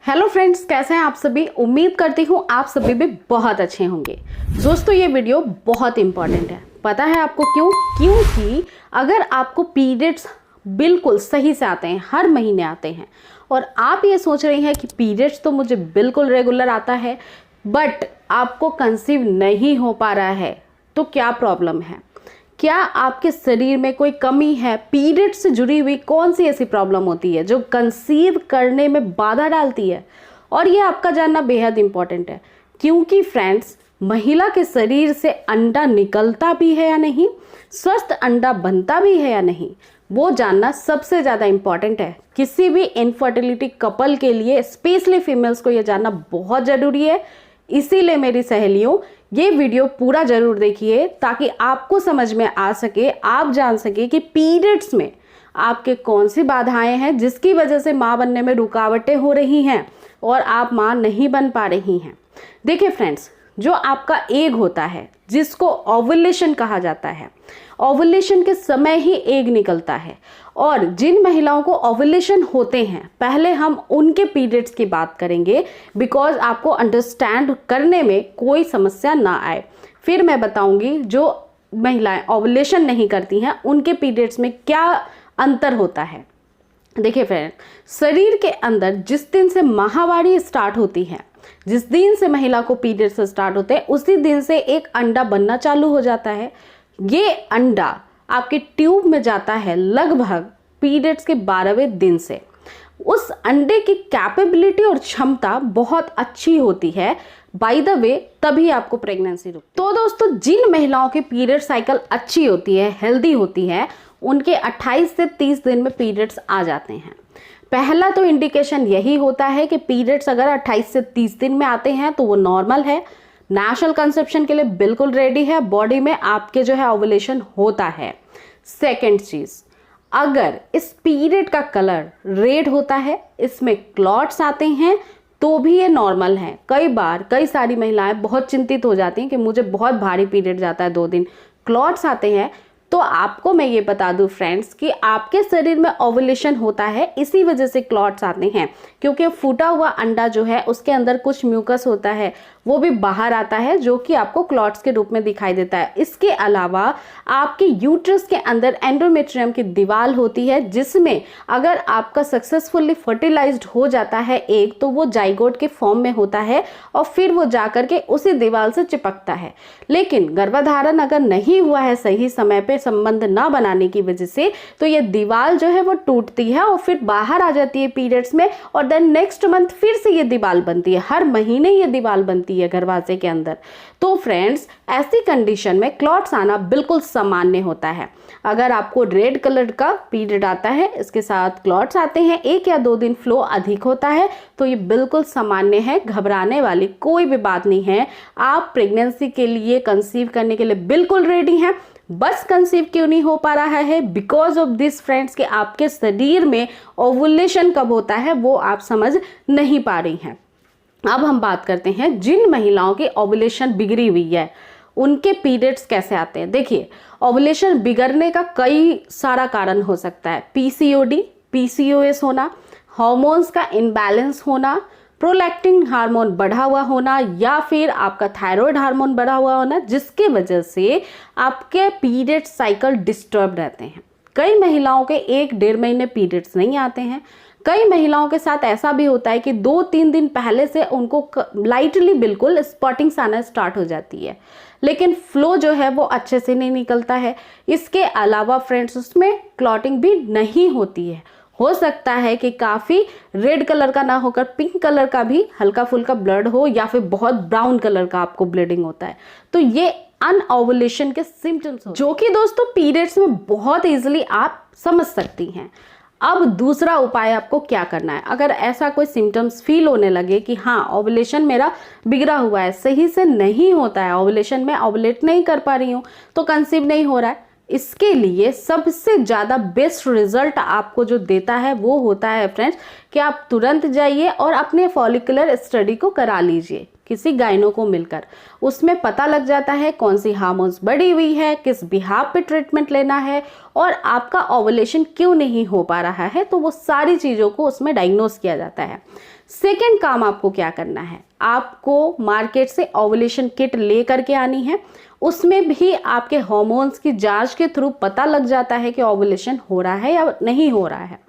Hello friends, कैसे हैं आप सभी। उम्मीद करती हूँ आप सभी भी बहुत अच्छे होंगे। दोस्तों, ये वीडियो बहुत इंपॉर्टेंट है। पता है आपको क्यों? क्योंकि अगर आपको पीरियड्स बिल्कुल सही से आते हैं, हर महीने आते हैं, और आप ये सोच रही हैं कि पीरियड्स तो मुझे बिल्कुल रेगुलर आता है बट आपको कंसीव नहीं हो पा रहा है, तो क्या प्रॉब्लम है? क्या आपके शरीर में कोई कमी है? पीरियड से जुड़ी हुई कौन सी ऐसी प्रॉब्लम होती है जो कंसीव करने में बाधा डालती है? और ये आपका जानना बेहद इंपॉर्टेंट है, क्योंकि फ्रेंड्स, महिला के शरीर से अंडा निकलता भी है या नहीं, स्वस्थ अंडा बनता भी है या नहीं, वो जानना सबसे ज़्यादा इंपॉर्टेंट है। किसी भी इनफर्टिलिटी कपल के लिए, स्पेशली फीमेल्स को ये जानना बहुत ज़रूरी है। इसीलिए मेरी सहेलियों, ये वीडियो पूरा जरूर देखिए ताकि आपको समझ में आ सके, आप जान सके कि पीरियड्स में आपके कौन सी बाधाएं हैं जिसकी वजह से माँ बनने में रुकावटें हो रही हैं और आप माँ नहीं बन पा रही हैं। देखिए फ्रेंड्स, जो आपका एग होता है, जिसको ओवुलेशन कहा जाता है, ओवुलेशन के समय ही एग निकलता है। और जिन महिलाओं को ओवुलेशन होते हैं, पहले हम उनके पीरियड्स की बात करेंगे, बिकॉज आपको अंडरस्टैंड करने में कोई समस्या ना आए। फिर मैं बताऊंगी जो महिलाएं ओवुलेशन नहीं करती हैं उनके पीरियड्स में क्या अंतर होता है। देखिए फ्रेंड, शरीर के अंदर जिस दिन से माहवारी स्टार्ट होती है, जिस दिन से महिला को पीरियड्स स्टार्ट होते हैं, उसी दिन से एक अंडा बनना चालू हो जाता है। ये अंडा आपके ट्यूब में जाता है लगभग पीरियड्स के 12वें दिन से। उस अंडे की कैपेबिलिटी और क्षमता बहुत अच्छी होती है, बाय द वे, तभी आपको प्रेगनेंसी रुकती है। तो दोस्तों, जिन महिलाओं की पीरियड साइकिल अच्छी होती है, हेल्दी होती है, उनके 28 से 30 दिन में पीरियड्स आ जाते हैं। पहला तो इंडिकेशन यही होता है कि पीरियड्स अगर 28 से 30 दिन में आते हैं तो वो नॉर्मल है, नेचुरल कंसेप्शन के लिए बिल्कुल रेडी है, बॉडी में आपके जो है ओवुलेशन होता है। सेकेंड चीज, अगर इस पीरियड का कलर रेड होता है, इसमें क्लॉट्स आते हैं, तो भी ये नॉर्मल है। कई बार कई सारी महिलाएं बहुत चिंतित हो जाती हैं कि मुझे बहुत भारी पीरियड जाता है, 2 दिन क्लॉट्स आते हैं। तो आपको मैं ये बता दूं फ्रेंड्स कि आपके शरीर में ओवुलेशन होता है, इसी वजह से क्लॉट्स आते हैं, क्योंकि फूटा हुआ अंडा जो है उसके अंदर कुछ म्यूकस होता है, वो भी बाहर आता है, जो कि आपको क्लॉट्स के रूप में दिखाई देता है। इसके अलावा आपके यूट्रस के अंदर एंडोमेट्रियम की दीवार होती है, जिसमें अगर आपका सक्सेसफुली फर्टिलाइज्ड हो जाता है एग, तो वो जाइगोट के फॉर्म में होता है और फिर वो जाकर के उसी दीवार से चिपकता है। लेकिन गर्भधारण अगर नहीं हुआ है सही समय पे, संबंध ना बनाने की वजह से, तो ये दीवार जो है वो टूटती है और फिर बाहर आ जाती है पीरियड्स में, और देन नेक्स्ट मंथ फिर से ये दीवार बनती है। हर महीने ये दीवार बनती है गर्भाशय के अंदर। तो फ्रेंड्स, ऐसी कंडीशन में क्लॉट्स आना बिल्कुल सामान्य होता है। अगर आपको रेड कलर का पीरियड आता है, इसके साथ क्लॉट्स आते हैं, 1 या 2 दिन फ्लो अधिक होता है, तो ये बिल्कुल सामान्य है, घबराने वाली कोई भी बात नहीं है। आप प्रेगनेंसी के लिए, कंसीव करने के लिए बिल्कुल रेडी हैं। बस कंसीव क्यों नहीं हो पा रहा है? बिकॉज ऑफ दिस फ्रेंड्स, कि आपके शरीर में ओवुलेशन कब होता है वो आप समझ नहीं पा रही हैं। अब हम बात करते हैं जिन महिलाओं की ओवुलेशन बिगड़ी हुई है, उनके पीरियड्स कैसे आते हैं। देखिए, ओवुलेशन बिगड़ने का कई सारा कारण हो सकता है। पीसीओडी, पीसीओएस होना, हार्मोन्स का इनबैलेंस होना, प्रोलैक्टिन हार्मोन बढ़ा हुआ होना, या फिर आपका थायराइड हार्मोन बढ़ा हुआ होना, जिसके वजह से आपके पीरियड साइकिल डिस्टर्ब रहते हैं। कई महिलाओं के 1-1.5 महीने पीरियड्स नहीं आते हैं। कई महिलाओं के साथ ऐसा भी होता है कि 2-3 दिन पहले से उनको लाइटली बिल्कुल स्पॉटिंग्स आना स्टार्ट हो जाती है, लेकिन फ्लो जो है वो अच्छे से नहीं निकलता है। इसके अलावा फ्रेंड्स, उसमें क्लॉटिंग भी नहीं होती है। हो सकता है कि काफ़ी रेड कलर का ना होकर पिंक कलर का भी हल्का फुल्का ब्लड हो, या फिर बहुत ब्राउन कलर का आपको ब्लीडिंग होता है। तो ये अनओवुलेशन के सिम्टम्स हो, जो कि दोस्तों पीरियड्स में बहुत इजीली आप समझ सकती हैं। अब दूसरा उपाय आपको क्या करना है? अगर ऐसा कोई सिम्टम्स फील होने लगे कि हाँ, ओवुलेशन मेरा बिगड़ा हुआ है, सही से नहीं होता है, ओवुलेशन में ओवुलेट नहीं कर पा रही हूँ, तो कंसीव नहीं हो रहा है, इसके लिए सबसे ज़्यादा बेस्ट रिजल्ट आपको जो देता है वो होता है फ्रेंड्स, कि आप तुरंत जाइए और अपने फॉलिकुलर स्टडी को करा लीजिए किसी गाइनो को मिलकर। उसमें पता लग जाता है कौन सी हार्मोन्स बढ़ी हुई है, किस बिहाफ पे ट्रीटमेंट लेना है, और आपका ओवुलेशन क्यों नहीं हो पा रहा है, तो वो सारी चीज़ों को उसमें डायग्नोस किया जाता है। सेकेंड काम आपको क्या करना है, आपको मार्केट से ओवुलेशन किट ले करके आनी है। उसमें भी आपके हार्मोन्स की जांच के थ्रू पता लग जाता है कि ओवुलेशन हो रहा है या नहीं हो रहा है।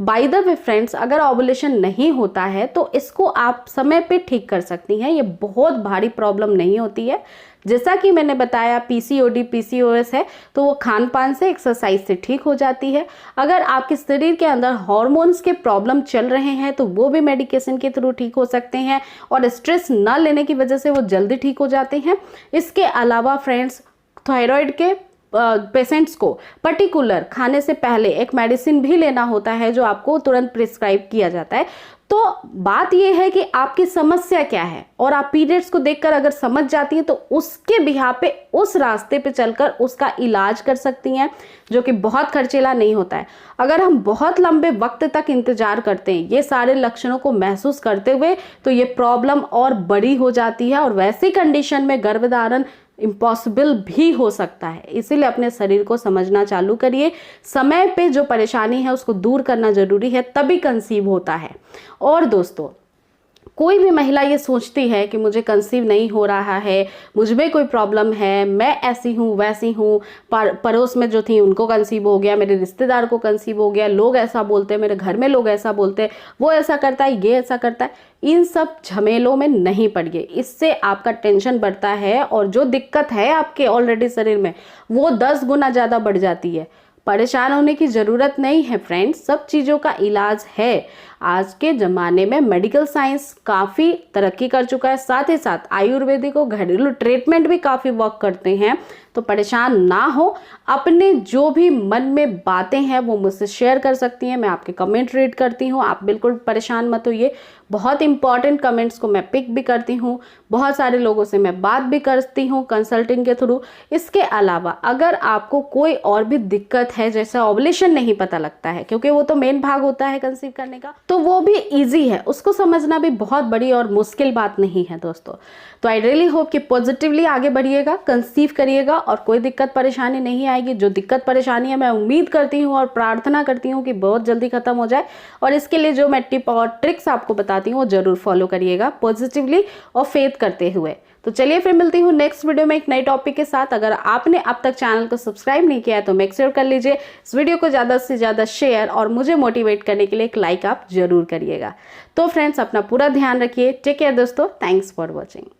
बाय द वे फ्रेंड्स, अगर ओवुलेशन नहीं होता है तो इसको आप समय पे ठीक कर सकती हैं। ये बहुत भारी प्रॉब्लम नहीं होती है। जैसा कि मैंने बताया, पीसीओडी पीसीओएस है तो वो खान पान से, एक्सरसाइज से ठीक हो जाती है। अगर आपके शरीर के अंदर हार्मोन्स के प्रॉब्लम चल रहे हैं तो वो भी मेडिकेशन के थ्रू ठीक हो सकते हैं, और स्ट्रेस ना लेने की वजह से वो जल्दी ठीक हो जाते हैं। इसके अलावा फ्रेंड्स, थायराइड के पेशेंट्स को पर्टिकुलर खाने से पहले एक मेडिसिन भी लेना होता है जो आपको तुरंत प्रिस्क्राइब किया जाता है। तो बात यह है कि आपकी समस्या क्या है, और आप पीरियड्स को देखकर अगर समझ जाती हैं तो उसके बिहाफ पे, उस रास्ते पे चलकर उसका इलाज कर सकती हैं, जो कि बहुत खर्चीला नहीं होता है। अगर हम बहुत लंबे वक्त तक इंतजार करते हैं ये सारे लक्षणों को महसूस करते हुए, तो ये प्रॉब्लम और बड़ी हो जाती है, और वैसी कंडीशन में गर्भधारण इम्पॉसिबल भी हो सकता है। इसीलिए अपने शरीर को समझना चालू करिए। समय पे जो परेशानी है उसको दूर करना जरूरी है, तभी कंसीव होता है। और दोस्तों, कोई भी महिला ये सोचती है कि मुझे कंसीव नहीं हो रहा है, मुझ में कोई प्रॉब्लम है, मैं ऐसी हूँ वैसी हूँ, पड़ोस में जो थी उनको कंसीव हो गया, मेरे रिश्तेदार को कंसीव हो गया, लोग ऐसा बोलते हैं, मेरे घर में लोग ऐसा बोलते हैं, वो ऐसा करता है, ये ऐसा करता है। इन सब झमेलों में नहीं पड़िए, इससे आपका टेंशन बढ़ता है, और जो दिक्कत है आपके ऑलरेडी शरीर में वो 10 गुना ज़्यादा बढ़ जाती है। परेशान होने की ज़रूरत नहीं है फ्रेंड्स, सब चीज़ों का इलाज है। आज के ज़माने में मेडिकल साइंस काफ़ी तरक्की कर चुका है, साथ ही साथ आयुर्वेदिक और घरेलू ट्रीटमेंट भी काफ़ी वर्क करते हैं। तो परेशान ना हो, अपने जो भी मन में बातें हैं वो मुझसे शेयर कर सकती हैं, मैं आपके कमेंट रीड करती हूँ। आप बिल्कुल परेशान मत होइए, बहुत इंपॉर्टेंट कमेंट्स को मैं पिक भी करती हूँ, बहुत सारे लोगों से मैं बात भी करती हूँ कंसल्टिंग के थ्रू। इसके अलावा अगर आपको कोई और भी दिक्कत है, जैसे ओवुलेशन नहीं पता लगता है, क्योंकि वो तो मेन भाग होता है कंसीव करने का, तो वो भी ईजी है, उसको समझना भी बहुत बड़ी और मुश्किल बात नहीं है दोस्तों। तो आई रियली होप कि पॉजिटिवली आगे बढ़िएगा, कंसीव करिएगा और कोई दिक्कत परेशानी नहीं आएगी। जो दिक्कत परेशानी है मैं उम्मीद करती हूँ और प्रार्थना करती हूँ कि बहुत जल्दी खत्म हो जाए, और इसके लिए जो मैं टिप और ट्रिक्स आपको बताती हूँ वो जरूर फॉलो करिएगा पॉजिटिवली और फेथ करते हुए। तो चलिए फिर मिलती हूँ नेक्स्ट वीडियो में एक नए टॉपिक के साथ। अगर आपने अब तक चैनल को सब्सक्राइब नहीं किया है तो मेक श्योर कर लीजिए, इस वीडियो को ज़्यादा से ज़्यादा शेयर और मुझे मोटिवेट करने के लिए एक लाइक आप जरूर करिएगा। तो फ्रेंड्स, अपना पूरा ध्यान रखिए। टेक केयर दोस्तों, थैंक्स फॉर वॉचिंग।